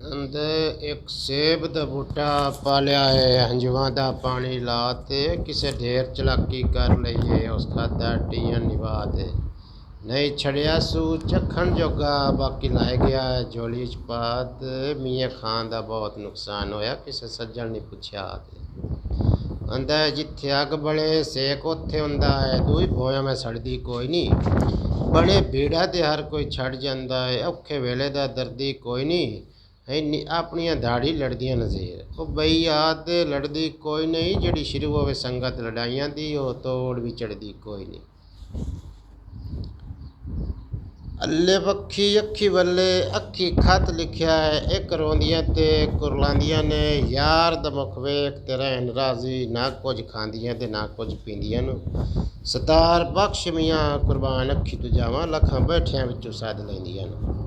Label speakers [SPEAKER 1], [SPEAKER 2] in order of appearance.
[SPEAKER 1] ਅੰਦਰ ਇੱਕ ਸੇਬ ਦਾ ਬੂਟਾ ਪਾਲਿਆ ਹੈ, ਹੰਝੂਆਂ ਦਾ ਪਾਣੀ ਲਾ ਤੇ ਕਿਸੇ ਢੇਰ ਚਲਾਕੀ ਕਰ ਲਈਏ, ਉਸ ਖਾਦਾ ਟੀਆਂ ਨਿਭਾ ਦੇ ਨਹੀਂ ਛੜਿਆ ਸੂ ਚੱਖਣ ਜੋਗਾ, ਬਾਕੀ ਲਾਇ ਗਿਆ ਝੋਲੀ ਚ ਪਾ ਤੇ ਮੀਆਂ ਖਾਨ ਦਾ ਬਹੁਤ ਨੁਕਸਾਨ ਹੋਇਆ, ਕਿਸੇ ਸੱਜਣ ਨੇ ਪੁੱਛਿਆ ਤੇ ਆਂਦਾ ਜਿੱਥੇ ਅੱਗ ਬਲੇ ਸੇਕ ਉੱਥੇ ਹੁੰਦਾ ਹੈ, ਦੂਈ ਭੋਇਆ ਮੈਂ ਸੜਦੀ ਕੋਈ ਨਹੀਂ, ਬਣੇ ਭੀੜਾ ਤੇ ਹਰ ਕੋਈ ਛੱਡ ਜਾਂਦਾ ਹੈ, ਔਖੇ ਵੇਲੇ ਦਾ ਦਰਦੀ ਕੋਈ ਨਹੀਂ, ਆਪਣੀਆਂ ਦਾੜੀ ਲੜਦੀਆਂ ਨਜ਼ੀਰ ਉਹ ਬਈ ਯਾਦ ਲੜਦੀ ਕੋਈ ਨਹੀਂ, ਜਿਹੜੀ ਸ਼ੁਰੂ ਹੋਵੇ ਸੰਗਤ ਲੜਾਈਆਂ ਦੀ ਉਹ ਤੋੜ ਵੀ ਚੜਦੀ ਕੋਈ ਨਹੀਂ। ਅੱਲੇ ਪੱਖੀ ਅੱਖੀ ਵੱਲੇ ਅੱਖੀ ਖਤ ਲਿਖਿਆ ਹੈ, ਇੱਕ ਰੋਂਦੀਆਂ ਤੇ ਕੁਰਲਾਂਦੀਆਂ ਨੇ, ਯਾਰ ਦਾ ਮੁਖ ਵੇਖ ਤੇ ਰਹਿਣ ਰਾਜ਼ੀ, ਨਾ ਕੁਝ ਖਾਂਦੀਆਂ ਤੇ ਨਾ ਕੁਝ ਪੀਂਦੀਆਂ ਨੂੰ, ਸਤਾਰ ਬਖਸ਼ ਮੀਆਂ ਕੁਰਬਾਨ ਅੱਖੀ ਤੂੰ ਜਾਵਾਂ, ਲੱਖਾਂ ਬੈਠਿਆਂ ਵਿੱਚੋਂ ਸੱਦ ਲੈਂਦੀਆਂ ਨੂੰ।